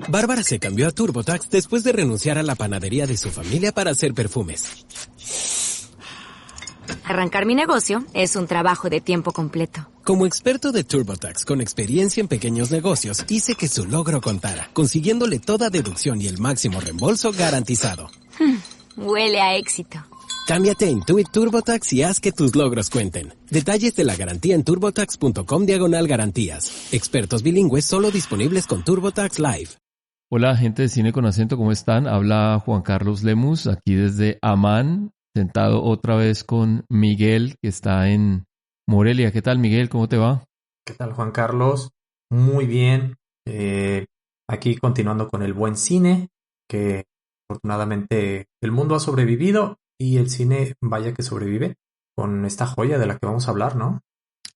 Bárbara se cambió a TurboTax después de renunciar a la panadería de su familia para hacer perfumes. Arrancar mi negocio es un trabajo de tiempo completo. Como experto de TurboTax con experiencia en pequeños negocios, hice que su logro contara, consiguiéndole toda deducción y el máximo reembolso garantizado. Huele a éxito. Cámbiate a Intuit TurboTax y haz que tus logros cuenten. Detalles de la garantía en turbotax.com/garantías. Expertos bilingües solo disponibles con TurboTax Live. Hola, gente de Cine con Acento, ¿cómo están? Habla Juan Carlos Lemus, aquí desde Amán, sentado otra vez con Miguel, que está en Morelia. ¿Qué tal, Miguel? ¿Cómo te va? ¿Qué tal, Juan Carlos? Muy bien. Aquí continuando con el buen cine, que afortunadamente el mundo ha sobrevivido y el cine, vaya que sobrevive, con esta joya de la que vamos a hablar, ¿no?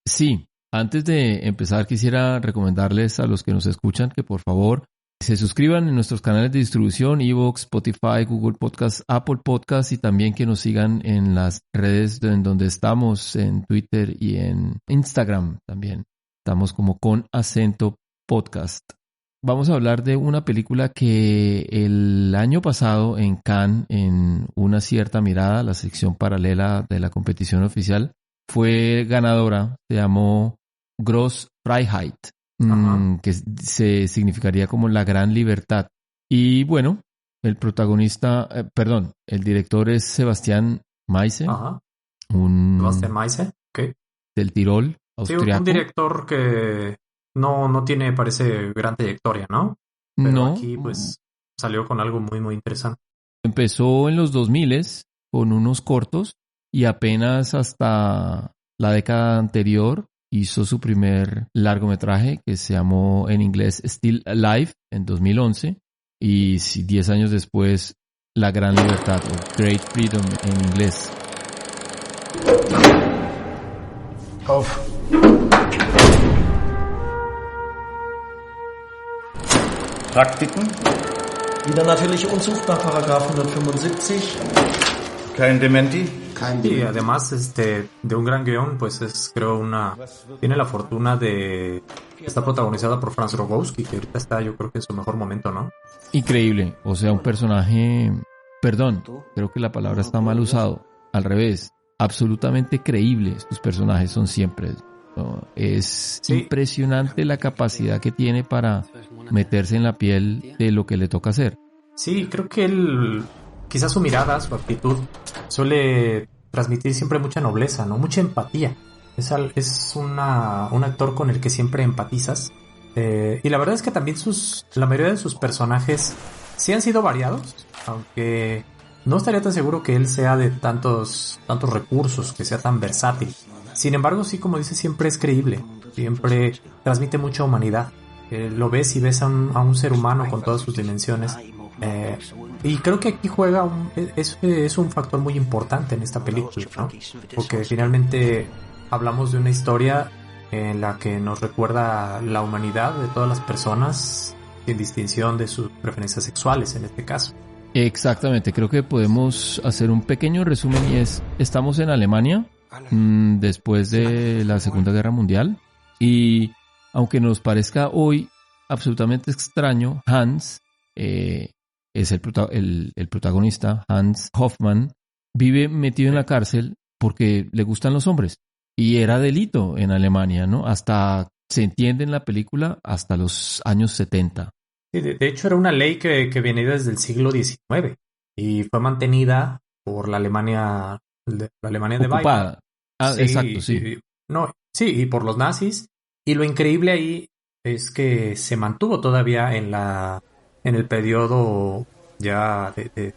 Sí, antes de empezar quisiera recomendarles a los que nos escuchan que por favor se suscriban en nuestros canales de distribución, iVoox, Spotify, Google Podcasts, Apple Podcasts, y también que nos sigan en las redes en donde estamos, en Twitter y en Instagram también. Estamos como Con Acento Podcast. Vamos a hablar de una película que el año pasado en Cannes, en Una cierta mirada, la sección paralela de la competición oficial, fue ganadora. Se llamó Grosse Freiheit. Que se significaría como la gran libertad. Y bueno, el protagonista, el director es Sebastián Maise, Sebastián Maise, okay, del Tirol, austriaco. Sí, un director que no tiene, parece, gran trayectoria, ¿no? Pero no, aquí pues salió con algo muy, muy interesante. Empezó en los 2000 con unos cortos y apenas hasta la década anterior hizo su primer largometraje que se llamó en inglés Still Alive en 2011 y 10 años después La Gran Libertad o Great Freedom en inglés. Auf. Praktiken? Wieder natürlich Unzucht nach Paragraph 175. Kein Dementi? Y además de un gran guión, pues tiene la fortuna de está protagonizada por Franz Rogowski, que ahorita está, yo creo que en su mejor momento, ¿no? Increíble, o sea, un personaje, creo que la palabra está mal usado, al revés, absolutamente creíble. Sus personajes son siempre, ¿no? Es impresionante la capacidad que tiene para meterse en la piel de lo que le toca hacer. Sí, creo que él, quizás su mirada, su actitud, suele transmitir siempre mucha nobleza, ¿no? Mucha empatía. Es un actor con el que siempre empatizas. Y la verdad es que también la mayoría de sus personajes sí han sido variados, aunque no estaría tan seguro que él sea de tantos recursos, que sea tan versátil. Sin embargo, sí, como dice, siempre es creíble. Siempre transmite mucha humanidad. Lo ves y ves a un ser humano con todas sus dimensiones. Y creo que aquí juega es un factor muy importante en esta película, ¿no? Porque finalmente hablamos de una historia en la que nos recuerda la humanidad de todas las personas, sin distinción de sus preferencias sexuales en este caso. Exactamente, creo que podemos hacer un pequeño resumen y estamos en Alemania después de la Segunda Guerra Mundial, y aunque nos parezca hoy absolutamente extraño, Hans es el protagonista, Hans Hoffmann, vive metido en la cárcel porque le gustan los hombres. Y era delito en Alemania, ¿no? Hasta, se entiende en la película, hasta los años 70. Sí, de hecho era una ley que venía desde el siglo XIX y fue mantenida por la Alemania de ocupada. Sí, exacto, sí. Y por los nazis. Y lo increíble ahí es que se mantuvo todavía en el periodo ya de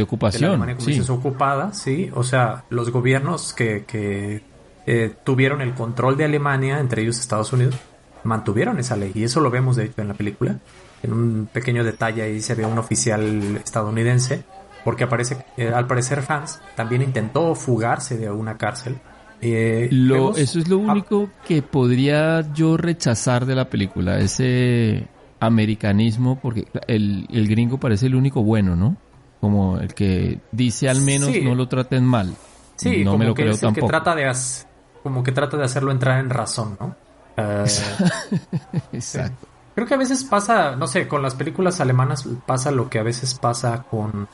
ocupación, de la Alemania, como dices, ocupada, sí. O sea, los gobiernos que tuvieron el control de Alemania, entre ellos Estados Unidos, mantuvieron esa ley. Y eso lo vemos, de hecho, en la película. En un pequeño detalle ahí se ve un oficial estadounidense, porque al parecer Hans también intentó fugarse de una cárcel. Eso es lo único que podría yo rechazar de la película, ese americanismo, porque el gringo parece el único bueno, ¿no? Como el que dice al menos no lo traten mal. Sí, no como me lo que creo es el tampoco. como que trata de hacerlo entrar en razón, ¿no? Exacto. Creo que a veces pasa, no sé, con las películas alemanas pasa lo que a veces pasa con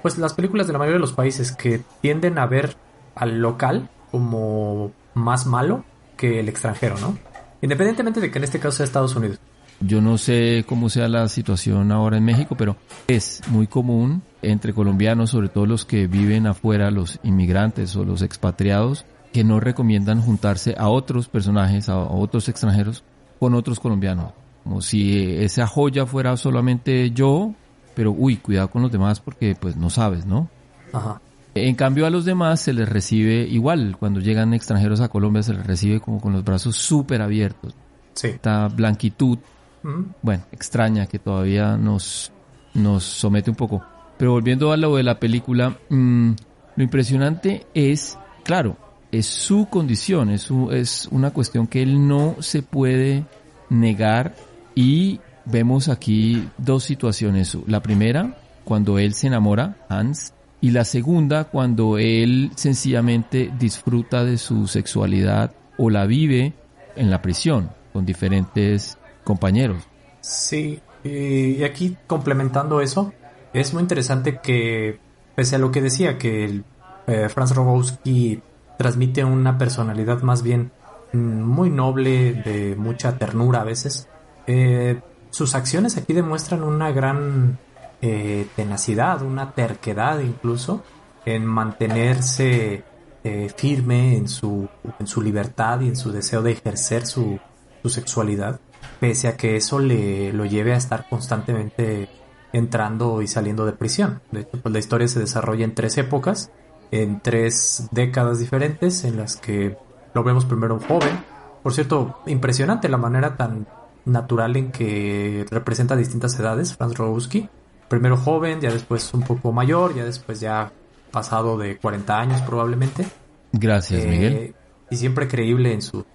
pues las películas de la mayoría de los países, que tienden a ver al local como más malo que el extranjero, ¿no? Independientemente de que en este caso sea Estados Unidos. Yo no sé cómo sea la situación ahora en México, pero es muy común entre colombianos, sobre todo los que viven afuera, los inmigrantes o los expatriados, que no recomiendan juntarse a otros personajes, a otros extranjeros, con otros colombianos. Como si esa joya fuera solamente yo, pero cuidado con los demás porque pues no sabes, ¿no? Ajá. En cambio a los demás se les recibe igual. Cuando llegan extranjeros a Colombia se les recibe como con los brazos súper abiertos. Sí. Esta blanquitud, bueno, extraña, que todavía nos somete un poco. Pero volviendo a lo de la película, lo impresionante es, claro, es su condición, es una cuestión que él no se puede negar, y vemos aquí dos situaciones. La primera, cuando él se enamora, Hans, y la segunda, cuando él sencillamente disfruta de su sexualidad o la vive en la prisión con diferentes compañeros. Sí, y aquí complementando eso, es muy interesante que, pese a lo que decía, que Franz Rogowski transmite una personalidad más bien muy noble, de mucha ternura a veces, sus acciones aquí demuestran una gran tenacidad, una terquedad incluso, en mantenerse firme en su libertad y en su deseo de ejercer su sexualidad, pese a que eso lo lleve a estar constantemente entrando y saliendo de prisión. De hecho, pues la historia se desarrolla en 3 épocas, en 3 décadas diferentes, en las que lo vemos primero joven. Por cierto, impresionante la manera tan natural en que representa distintas edades Franz Rogowski. Primero joven, ya después un poco mayor, ya después ya pasado de 40 años probablemente. Gracias, Miguel. Y siempre creíble en sus...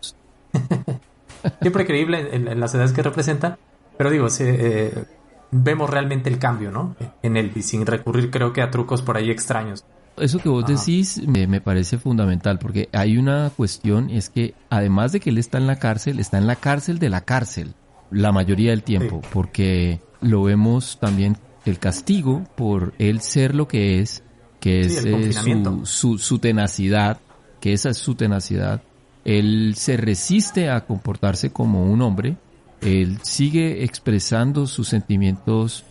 siempre creíble en las edades que representa. Pero digo, vemos realmente el cambio, ¿no? En él, y sin recurrir, creo que, a trucos por ahí extraños. Eso que vos decís me parece fundamental, porque hay una cuestión, es que además de que él está en la cárcel de la cárcel la mayoría del tiempo, sí. Porque lo vemos también, el castigo por él ser lo que es su tenacidad, que esa es su tenacidad. Él se resiste a comportarse como un hombre, él sigue expresando sus sentimientos,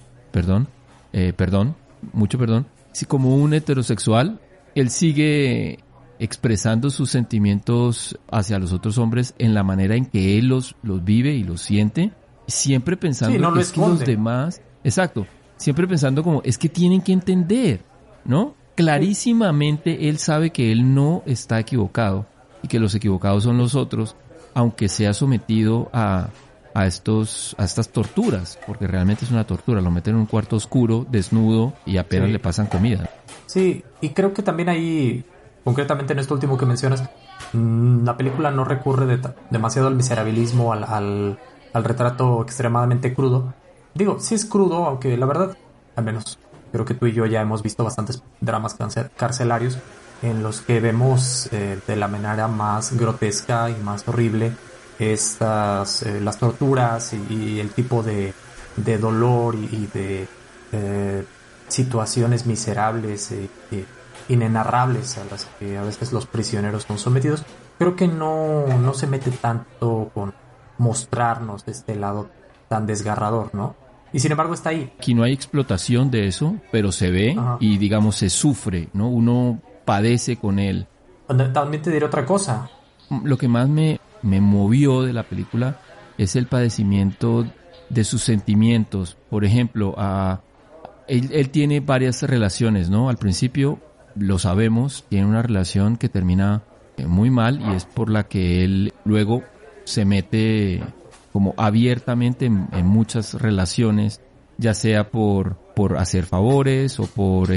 como un heterosexual, él sigue expresando sus sentimientos hacia los otros hombres en la manera en que él los vive y los siente, siempre pensando que es que los demás, exacto, siempre pensando como, es que tienen que entender, ¿no? Clarísimamente él sabe que él no está equivocado y que los equivocados son los otros, aunque sea sometido a estas torturas, porque realmente es una tortura. Lo meten en un cuarto oscuro, desnudo, y apenas le pasan comida. Sí, y creo que también ahí, concretamente en esto último que mencionas, la película no recurre demasiado al miserabilismo, al retrato extremadamente crudo. Digo, sí es crudo, aunque la verdad, al menos creo que tú y yo ya hemos visto bastantes dramas carcelarios en los que vemos de la manera más grotesca y más horrible las torturas y el tipo de dolor y de situaciones miserables inenarrables a las que a veces los prisioneros son sometidos. Creo que no se mete tanto con mostrarnos de este lado tan desgarrador, ¿no? Y sin embargo está ahí. Aquí no hay explotación de eso, pero se ve. Ajá. Y digamos se sufre, ¿no? Uno padece con él. También te diré otra cosa. Lo que más me movió de la película es el padecimiento de sus sentimientos. Por ejemplo, él tiene varias relaciones, ¿no? Al principio, lo sabemos, tiene una relación que termina muy mal, y es por la que él luego se mete como abiertamente en muchas relaciones, ya sea por hacer favores o por,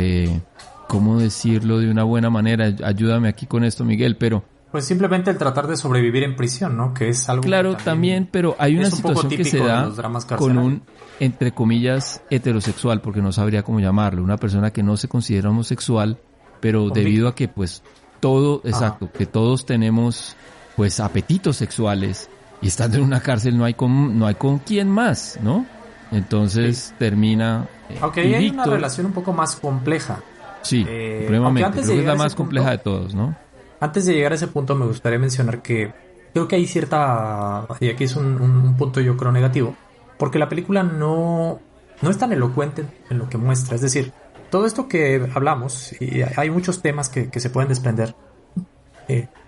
¿cómo decirlo de una buena manera? Ayúdame aquí con esto, Miguel, pero... Pues simplemente el tratar de sobrevivir en prisión, ¿no? Que es algo... Claro, también, pero hay una situación que se da con un, entre comillas, heterosexual, porque no sabría cómo llamarlo, una persona que no se considera homosexual, pero debido a que, pues, que todos tenemos, pues, apetitos sexuales, Y estando en una cárcel no hay con quién más, ¿no? Entonces termina... Aunque ahí hay una relación un poco más compleja. Sí, supremamente. Creo que es la más compleja de todos, ¿no? Antes de llegar a ese punto me gustaría mencionar que creo que hay cierta... Y aquí es un punto yo creo negativo. Porque la película no es tan elocuente en lo que muestra. Es decir, todo esto que hablamos, y hay muchos temas que se pueden desprender.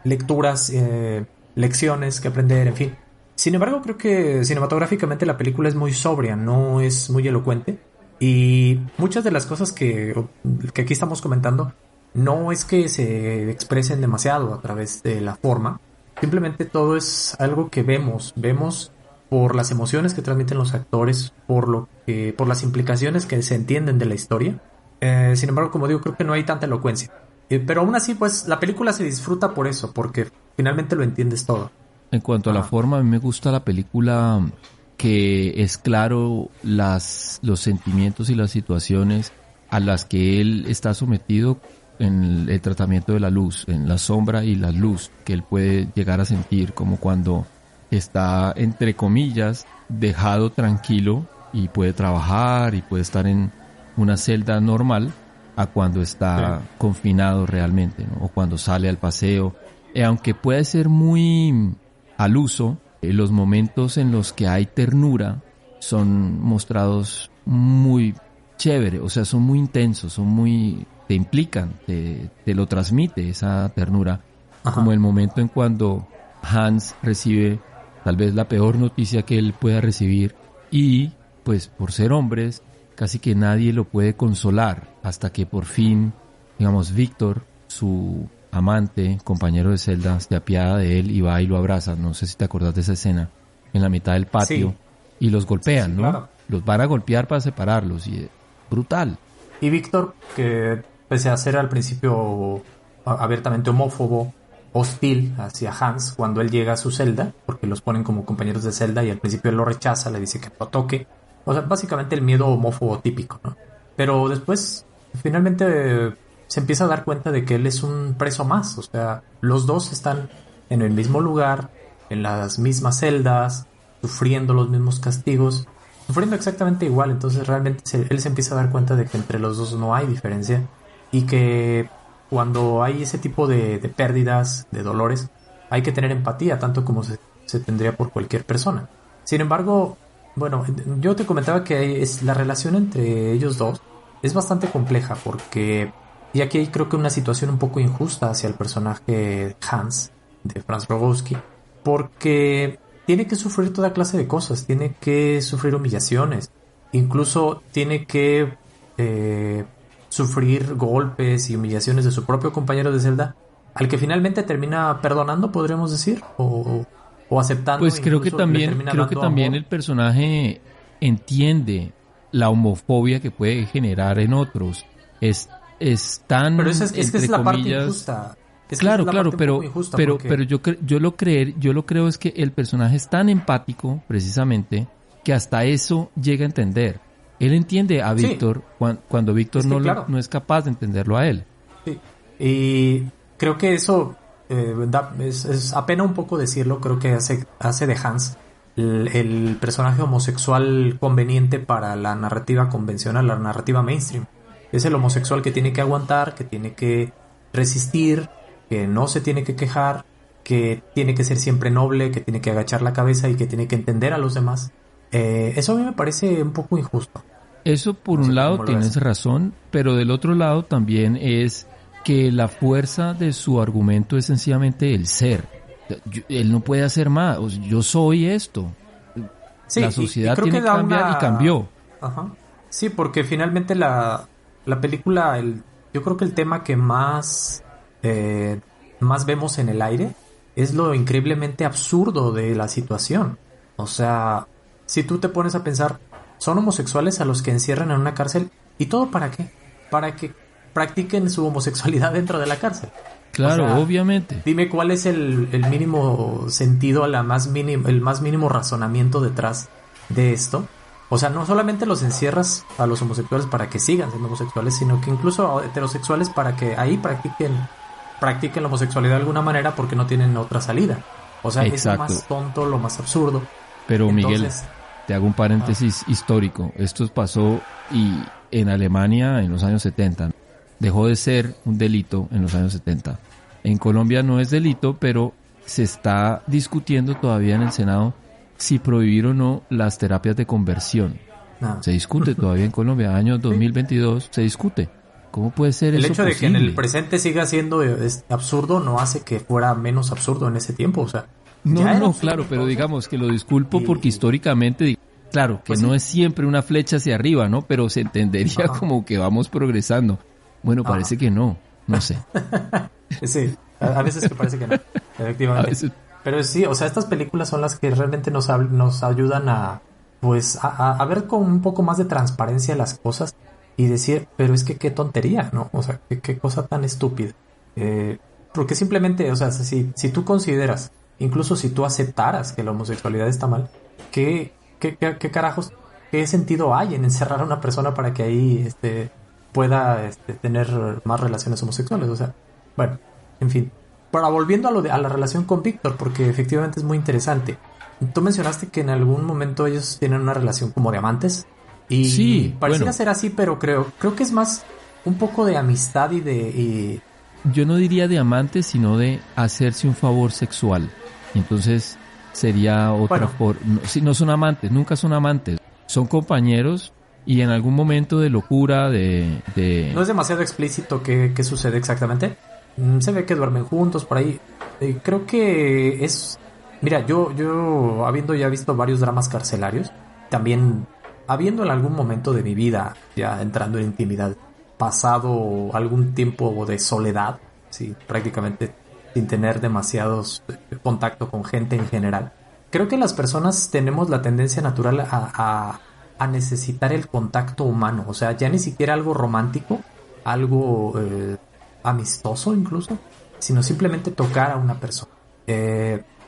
Lecturas, lecciones que aprender, en fin. Sin embargo, creo que cinematográficamente la película es muy sobria, no es muy elocuente. Y muchas de las cosas que aquí estamos comentando no es que se expresen demasiado a través de la forma. Simplemente todo es algo que vemos por las emociones que transmiten los actores, por las implicaciones que se entienden de la historia. Sin embargo, como digo, creo que no hay tanta elocuencia. Pero aún así, pues, la película se disfruta por eso, porque finalmente lo entiendes todo. En cuanto a la forma, a mí me gusta la película que es claro los sentimientos y las situaciones a las que él está sometido en el tratamiento de la luz, en la sombra y la luz que él puede llegar a sentir, como cuando está, entre comillas, dejado tranquilo y puede trabajar y puede estar en una celda normal, a cuando está confinado realmente, ¿no? O cuando sale al paseo. Aunque puede ser muy al uso, los momentos en los que hay ternura son mostrados muy chévere, o sea, son muy intensos, te implican, te lo transmite esa ternura. Ajá. Como el momento en cuando Hans recibe tal vez la peor noticia que él pueda recibir y, pues, por ser hombres, casi que nadie lo puede consolar hasta que por fin, digamos, Víctor, su amante, compañero de celda, se apiada de él y va y lo abraza. No sé si te acordás de esa escena en la mitad del patio. Sí. Y los golpean, ¿no? Claro. Los van a golpear para separarlos y es brutal. Y Víctor, que pese a ser al principio abiertamente homófobo, hostil hacia Hans cuando él llega a su celda, porque los ponen como compañeros de celda y al principio él lo rechaza, le dice que lo toque. O sea, básicamente el miedo homófobo típico, ¿no? Pero después, finalmente, se empieza a dar cuenta de que él es un preso más. O sea, los dos están en el mismo lugar, en las mismas celdas, sufriendo los mismos castigos, sufriendo exactamente igual. Entonces realmente él se empieza a dar cuenta de que entre los dos no hay diferencia y que cuando hay ese tipo de pérdidas, de dolores, hay que tener empatía, tanto como se tendría por cualquier persona. Sin embargo, bueno, yo te comentaba que la relación entre ellos dos es bastante compleja porque, y aquí hay creo que una situación un poco injusta hacia el personaje Hans de Franz Rogowski, porque tiene que sufrir toda clase de cosas, tiene que sufrir humillaciones, incluso tiene que sufrir golpes y humillaciones de su propio compañero de celda, al que finalmente termina perdonando, podríamos decir, o aceptando. Pues creo que también el personaje entiende la homofobia que puede generar en otros. Es tan, pero es que es la parte injusta. Claro, pero yo lo creo es que el personaje es tan empático, precisamente, que hasta eso llega a entender. Él entiende a Víctor cuando Víctor no es capaz de entenderlo a él. Sí. Y creo que eso es apena un poco decirlo. Creo que hace de Hans el personaje homosexual conveniente para la narrativa convencional, la narrativa mainstream. Es el homosexual que tiene que aguantar, que tiene que resistir, que no se tiene que quejar, que tiene que ser siempre noble, que tiene que agachar la cabeza y que tiene que entender a los demás. Eso a mí me parece un poco injusto. Eso por un lado tienes razón, pero del otro lado también es que la fuerza de su argumento es sencillamente el ser. Él no puede hacer más. O sea, yo soy esto. Sí, la sociedad tiene que cambiar y cambió. Ajá. Sí, porque finalmente la película, yo creo que el tema que más vemos en el aire es lo increíblemente absurdo de la situación. O sea, si tú te pones a pensar, son homosexuales a los que encierran en una cárcel, ¿y todo para qué? Para que practiquen su homosexualidad dentro de la cárcel. Claro, o sea, obviamente. Dime cuál es el mínimo sentido, el más mínimo razonamiento detrás de esto. O sea, no solamente los encierras a los homosexuales para que sigan siendo homosexuales, sino que incluso a heterosexuales para que ahí practiquen la homosexualidad de alguna manera porque no tienen otra salida. O sea, Exacto. es lo más tonto, lo más absurdo. Pero Entonces, Miguel, te hago un paréntesis histórico. Esto pasó y en Alemania en los años 70. Dejó de ser un delito en los años 70. En Colombia no es delito, pero se está discutiendo todavía en el Senado si prohibir o no las terapias de conversión. no. Se discute todavía en Colombia, año 2022, se discute. ¿Cómo puede ser El eso hecho de que en posible? el presente siga siendo absurdo no hace que fuera menos absurdo en ese tiempo, o sea. No, ya era no, absurdo claro, pero entonces. digamos que lo disculpo Y- porque históricamente, claro, que Pues no sí. es siempre una flecha hacia arriba, ¿no? Pero se entendería Ajá. como que vamos progresando. Bueno, Ajá. parece que no sé. Sí, a veces que parece que no, efectivamente. A veces- Pero sí, o sea, estas películas son las que realmente nos ayudan a, pues, a ver con un poco más de transparencia las cosas y decir, pero es que qué tontería, ¿no? O sea, qué cosa tan estúpida. Porque simplemente, o sea, si tú consideras, incluso si tú aceptaras que la homosexualidad está mal, ¿qué carajos, qué sentido hay en encerrar a una persona para que ahí pueda tener más relaciones homosexuales? O sea, bueno, en fin. Pero volviendo a la relación con Víctor, porque efectivamente es muy interesante. Tú mencionaste que en algún momento ellos tienen una relación como de amantes. Y Sí, pareciera bueno. ser así, pero creo que es más un poco de amistad Yo no diría de amantes, sino de hacerse un favor sexual. Y entonces sería otra Bueno. forma. No son amantes, nunca son amantes. Son compañeros y en algún momento de locura, no es demasiado explícito qué sucede exactamente. Se ve que duermen juntos por ahí. Creo que es... Mira, yo habiendo ya visto varios dramas carcelarios, también habiendo en algún momento de mi vida, ya entrando en intimidad, pasado algún tiempo de soledad, sí, prácticamente sin tener demasiados contacto con gente en general, creo que las personas tenemos la tendencia natural a necesitar el contacto humano. O sea, ya ni siquiera algo romántico, algo amistoso incluso, sino simplemente tocar a una persona.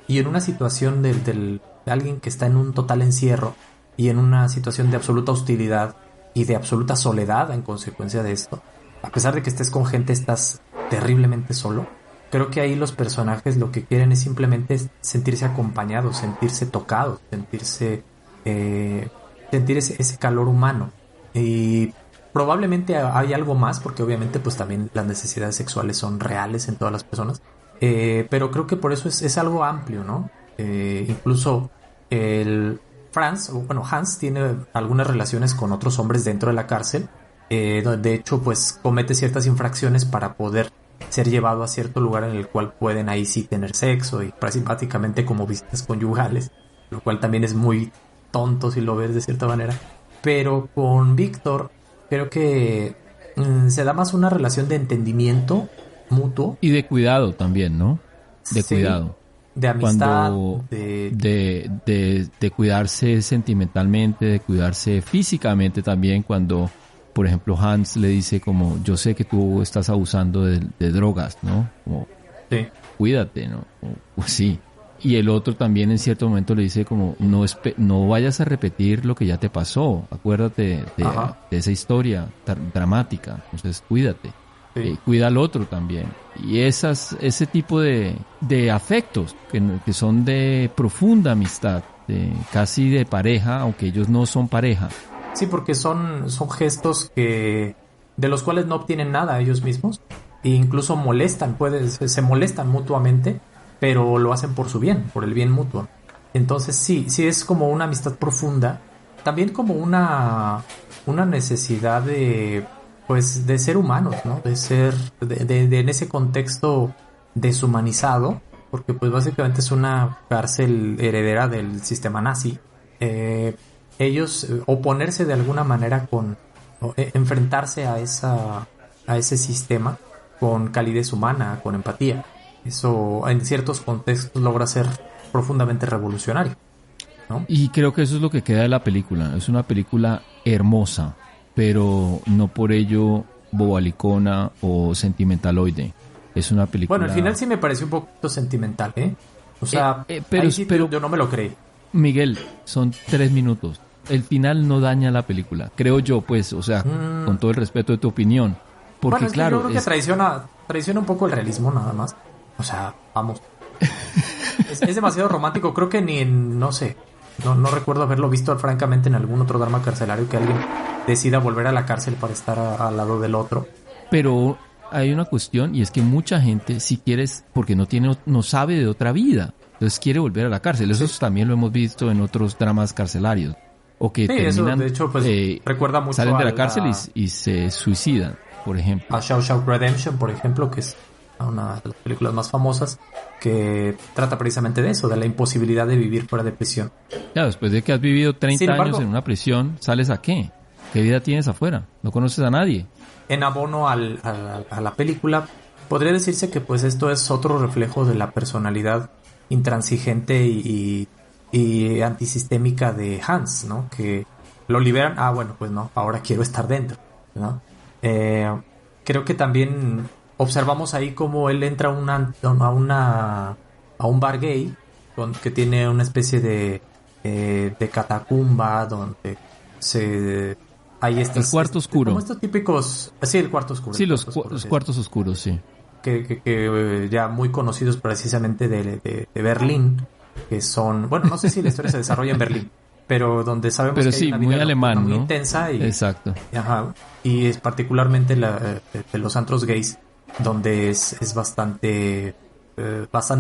Y en una situación de alguien que está en un total encierro y en una situación de absoluta hostilidad y de absoluta soledad en consecuencia de esto, a pesar de que estés con gente, estás terriblemente solo. Creo que ahí los personajes lo que quieren es simplemente sentirse acompañados, sentirse tocados, sentir ese calor humano. Y probablemente hay algo más, porque obviamente pues también las necesidades sexuales son reales en todas las personas. Pero creo que por eso es algo amplio, ¿no? Incluso Hans tiene algunas relaciones con otros hombres dentro de la cárcel, donde de hecho pues comete ciertas infracciones para poder ser llevado a cierto lugar en el cual pueden ahí sí tener sexo y prácticamente como visitas conyugales, lo cual también es muy tonto si lo ves de cierta manera. Pero con Víctor creo que se da más una relación de entendimiento mutuo. Y de cuidado también, ¿no? De Sí, cuidado. de amistad, Cuando de de cuidarse sentimentalmente, de cuidarse físicamente también, cuando, por ejemplo, Hans le dice como, yo sé que tú estás abusando de drogas, ¿no? Como, sí. cuídate, ¿no? Pues sí. Y el otro también en cierto momento le dice como, no vayas a repetir lo que ya te pasó, acuérdate Ajá. de esa historia dramática, entonces cuídate. Sí. Cuida al otro también. Y ese tipo de afectos que son de profunda amistad, casi de pareja, aunque ellos no son pareja. Sí, porque son gestos de los cuales no obtienen nada ellos mismos e incluso se molestan mutuamente, pero lo hacen por su bien, por el bien mutuo. Entonces sí es como una amistad profunda, también como una necesidad de ser humanos, ¿no? De ser en ese contexto deshumanizado, porque pues básicamente es una cárcel heredera del sistema nazi. Ellos oponerse de alguna manera enfrentarse a ese sistema con calidez humana, con empatía. Eso en ciertos contextos logra ser profundamente revolucionario, ¿no? Y creo que eso es lo que queda de la película. Es una película hermosa, pero no por ello bobalicona o sentimentaloide. Es una película... Bueno, al final sí me pareció un poquito sentimental, ¿eh? O sea, pero yo no me lo creí. Miguel, son 3 minutos. El final no daña la película, creo yo, pues, o sea, con todo el respeto de tu opinión. Porque Bueno, claro, yo creo que traiciona un poco el realismo nada más. O sea, vamos. es demasiado romántico. Creo que ni en, no sé, no recuerdo haberlo visto francamente en algún otro drama carcelario que alguien decida volver a la cárcel para estar al lado del otro. Pero hay una cuestión y es que mucha gente, si quieres, porque no sabe de otra vida, entonces quiere volver a la cárcel. Eso también lo hemos visto en otros dramas carcelarios. O que terminan, eso de hecho pues recuerda mucho salen de la cárcel y se suicidan, por ejemplo. A Shawshank Redemption, por ejemplo, que es una de las películas más famosas, que trata precisamente de eso, de la imposibilidad de vivir fuera de prisión. Ya, después de que has vivido 30 años en una prisión, ¿sales a qué? ¿Qué vida tienes afuera? No conoces a nadie. En abono a la película, podría decirse que pues esto es otro reflejo de la personalidad intransigente y antisistémica de Hans, ¿no? Que lo liberan, bueno, pues no, ahora quiero estar dentro, ¿no? Creo que también observamos ahí cómo él entra a un bar gay que tiene una especie de catacumba donde hay el cuarto oscuro. Como estos típicos, sí, el cuarto oscuro. Sí, los cuartos oscuros, sí. Que ya muy conocidos precisamente de Berlín, que son, bueno, no sé si la historia se desarrolla en Berlín, pero donde sabemos que hay una vida muy alemán, muy ¿no? intensa y, exacto. Y es particularmente de los antros gays, donde es bastante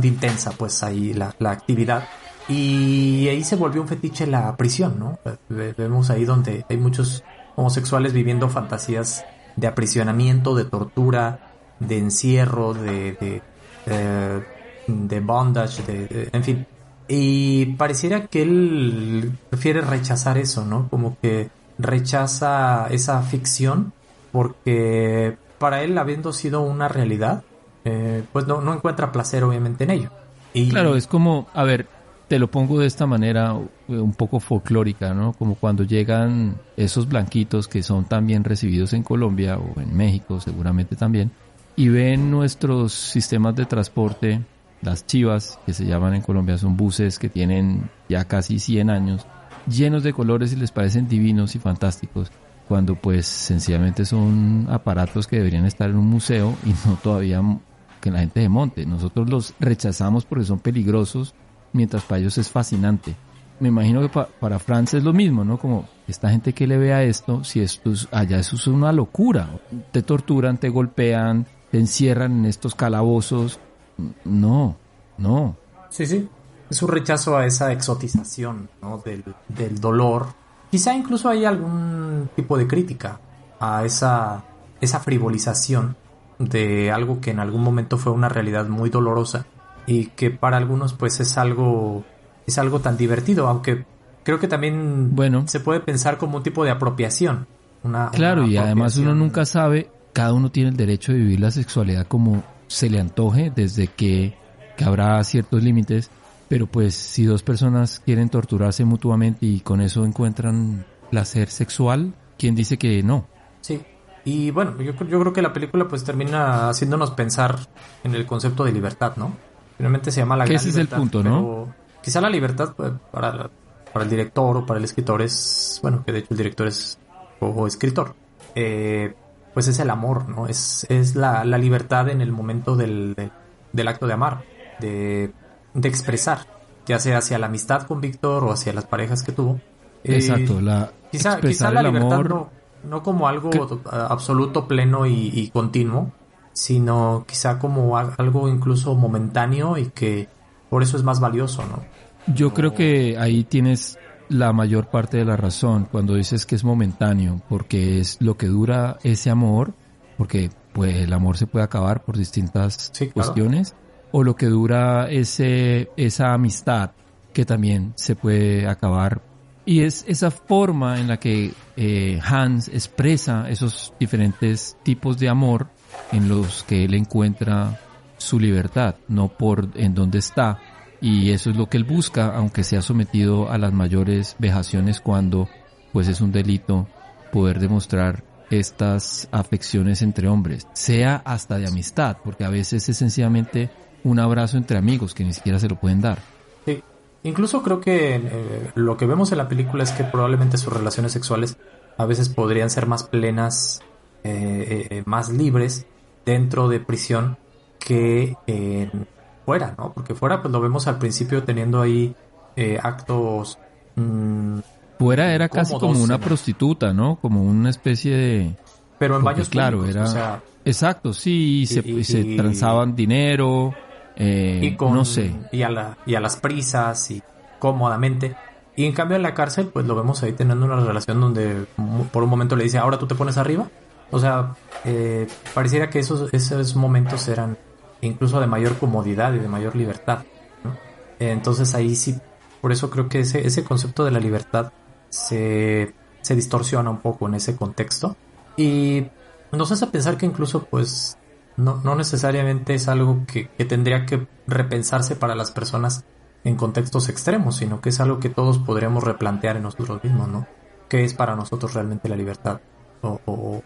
intensa, pues ahí la actividad, y ahí se volvió un fetiche la prisión, ¿no? Vemos ahí donde hay muchos homosexuales viviendo fantasías de aprisionamiento, de tortura, de encierro, de bondage, en fin. Y pareciera que él prefiere rechazar eso, ¿no? Como que rechaza esa ficción porque para él, habiendo sido una realidad, pues no encuentra placer obviamente en ello. Claro, es como, a ver, te lo pongo de esta manera un poco folclórica, ¿no? Como cuando llegan esos blanquitos que son tan bien recibidos en Colombia o en México seguramente también, y ven nuestros sistemas de transporte, las chivas, que se llaman en Colombia, son buses que tienen ya casi 100 años, llenos de colores y les parecen divinos y fantásticos, cuando pues sencillamente son aparatos que deberían estar en un museo y no todavía que la gente se monte. Nosotros los rechazamos porque son peligrosos, mientras para ellos es fascinante. Me imagino que para Franz es lo mismo, ¿no? Como esta gente que le ve a esto, si esto allá eso es una locura. Te torturan, te golpean, te encierran en estos calabozos. No. Sí. Es un rechazo a esa exotización, ¿no? del dolor. Quizá incluso hay algún tipo de crítica a esa frivolización de algo que en algún momento fue una realidad muy dolorosa y que para algunos pues es algo tan divertido, aunque creo que también se puede pensar como un tipo de apropiación. Claro, y además uno nunca sabe, cada uno tiene el derecho de vivir la sexualidad como se le antoje, desde que habrá ciertos límites, pero pues si dos personas quieren torturarse mutuamente y con eso encuentran placer sexual, ¿quién dice que no? Sí, y bueno, yo creo que la película pues termina haciéndonos pensar en el concepto de libertad, ¿no? Finalmente se llama la gran libertad. Ese es el punto, ¿no? Pero quizá la libertad pues, para el director o para el escritor es, bueno, que de hecho el director es o escritor, pues es el amor, ¿no? Es la libertad en el momento del acto de amar, de expresar, ya sea hacia la amistad con Víctor o hacia las parejas que tuvo. Exacto, quizá la libertad amor, no como algo absoluto, pleno y continuo, sino quizá como algo incluso momentáneo y que por eso es más valioso, ¿no? Yo creo que ahí tienes la mayor parte de la razón cuando dices que es momentáneo, porque es lo que dura ese amor, porque pues el amor se puede acabar por distintas cuestiones, o lo que dura esa amistad que también se puede acabar. Y es esa forma en la que Hans expresa esos diferentes tipos de amor en los que él encuentra su libertad, no por en dónde está. Y eso es lo que él busca, aunque sea sometido a las mayores vejaciones cuando pues es un delito poder demostrar estas afecciones entre hombres, sea hasta de amistad, porque a veces es sencillamente un abrazo entre amigos que ni siquiera se lo pueden dar. Sí. Incluso creo que lo que vemos en la película es que probablemente sus relaciones sexuales a veces podrían ser más plenas, más libres dentro de prisión que fuera, ¿no? Porque fuera pues lo vemos al principio teniendo ahí actos... fuera era casi como una prostituta, ¿no? Como una especie de... Pero en baños claro, públicos, era... o sea... Exacto, sí, se transaban dinero, no sé. Y a las prisas y cómodamente. Y en cambio en la cárcel pues lo vemos ahí teniendo una relación donde por un momento le dice, ahora tú te pones arriba. O sea, pareciera que esos momentos eran incluso de mayor comodidad y de mayor libertad, ¿no? Entonces ahí sí, por eso creo que ese concepto de la libertad se distorsiona un poco en ese contexto. Y nos hace pensar que incluso pues no necesariamente es algo que tendría que repensarse para las personas en contextos extremos, sino que es algo que todos podríamos replantear en nosotros mismos, ¿no? ¿Qué es para nosotros realmente la libertad? O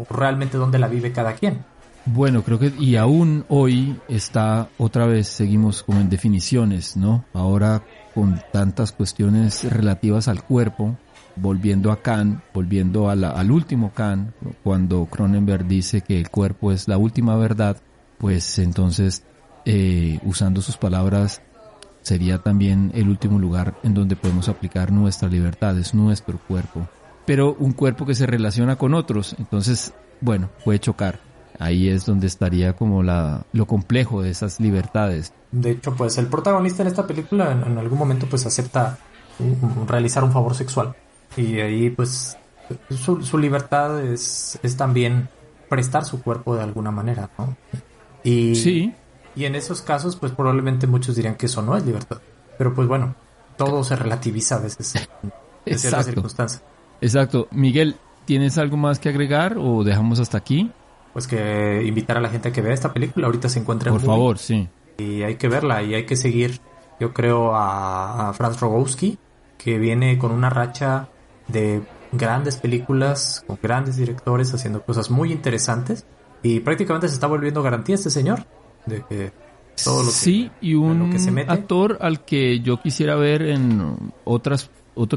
realmente dónde la vive cada quien. Bueno, creo que y aún hoy está otra vez, seguimos como en definiciones, ¿no? Ahora con tantas cuestiones relativas al cuerpo, volviendo a Kant, volviendo al último Kant, cuando Cronenberg dice que el cuerpo es la última verdad, pues entonces, usando sus palabras, sería también el último lugar en donde podemos aplicar nuestra libertad, es nuestro cuerpo. Pero un cuerpo que se relaciona con otros, entonces, bueno, puede chocar. Ahí es donde estaría como lo complejo de esas libertades. De hecho, pues el protagonista en esta película en algún momento pues acepta realizar un favor sexual. Y ahí pues su libertad es también prestar su cuerpo de alguna manera, ¿no? Y, sí. Y en esos casos pues probablemente muchos dirían que eso no es libertad. Pero pues bueno, todo se relativiza a veces en ciertas circunstancias. Exacto. Miguel, ¿tienes algo más que agregar o dejamos hasta aquí? Pues que invitar a la gente a que vea esta película. Ahorita se encuentra en Por favor, sí. Y hay que verla y hay que seguir, yo creo, a Franz Rogowski, que viene con una racha de grandes películas, con grandes directores haciendo cosas muy interesantes. Y prácticamente se está volviendo garantía este señor de que todo lo que, sí, y un que se mete. Actor al que yo quisiera ver en otro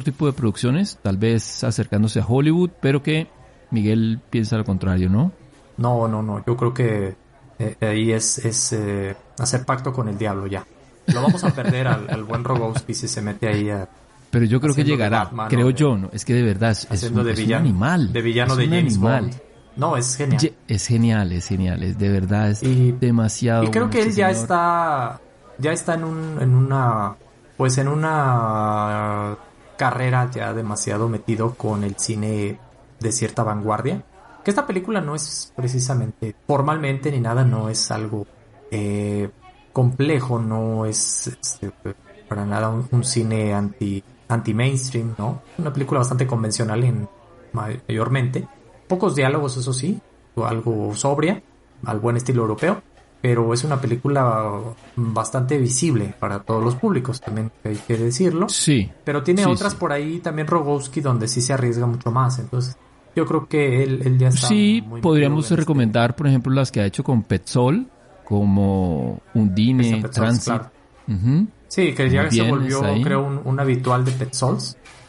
tipo de producciones, tal vez acercándose a Hollywood, pero que Miguel piensa lo contrario, ¿no? No, yo creo que ahí es hacer pacto con el diablo ya. Lo vamos a perder al buen Rogowski si se mete ahí a... Pero yo creo que llegará, Batman, creo yo, ¿no? Es que de verdad es un animal. De villano de James Bond. No, es genial. Es genial, de verdad, es demasiado. Y creo que él ya está en una carrera ya demasiado metido con el cine de cierta vanguardia. Que esta película no es precisamente, formalmente ni nada, no es algo complejo, no es para nada un cine anti-mainstream, ¿no? Una película bastante convencional mayormente. Pocos diálogos, eso sí, algo sobria, al buen estilo europeo, pero es una película bastante visible para todos los públicos, también hay que decirlo. Sí. Pero tiene otras por ahí también Rogowski donde sí se arriesga mucho más, entonces yo creo que él ya está. Sí, podríamos recomendar, por ejemplo, las que ha hecho con Petzold, como Undine, Transit. Claro. Sí, que ya se volvió, creo, un habitual de Petzold.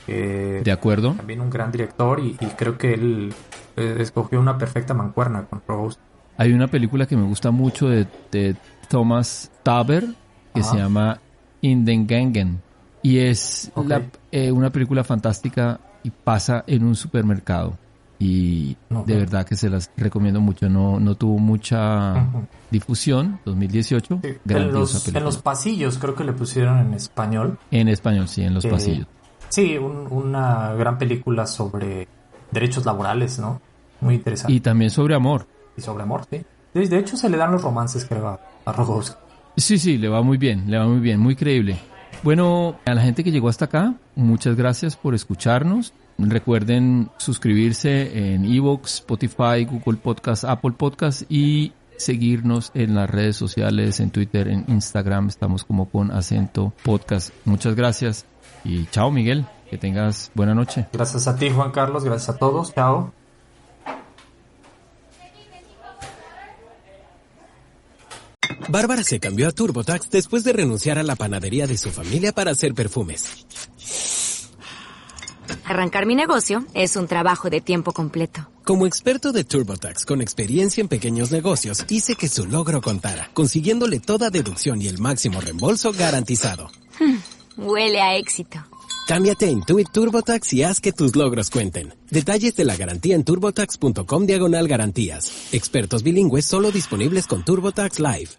De acuerdo. También un gran director y creo que él escogió una perfecta mancuerna con Rogowski. Hay una película que me gusta mucho de Thomas Thaber que se llama In den Gangen y es una película fantástica y pasa en un supermercado y de verdad que se las recomiendo mucho. No tuvo mucha difusión, 2018. Sí, grandiosa película. En los pasillos creo que le pusieron en español. En español, sí, en los pasillos. Sí, una gran película sobre derechos laborales, ¿no? Muy interesante. Y también sobre amor. Y sobre amor, sí. De hecho, se le dan los romances, creo, a Rogowski. Sí, le va muy bien, muy creíble. Bueno, a la gente que llegó hasta acá, muchas gracias por escucharnos. Recuerden suscribirse en iVoox, Spotify, Google Podcast, Apple Podcast y seguirnos en las redes sociales, en Twitter, en Instagram. Estamos como con acento podcast. Muchas gracias. Y chao, Miguel, que tengas buena noche. Gracias a ti, Juan Carlos, gracias a todos, chao. Bárbara se cambió a TurboTax después de renunciar a la panadería de su familia para hacer perfumes. Arrancar mi negocio es un trabajo de tiempo completo. Como experto de TurboTax con experiencia en pequeños negocios, hice que su logro contara, consiguiéndole toda deducción y el máximo reembolso garantizado. Huele a éxito. Cámbiate a Intuit TurboTax y haz que tus logros cuenten. Detalles de la garantía en turbotax.com/garantías. Expertos bilingües solo disponibles con TurboTax Live.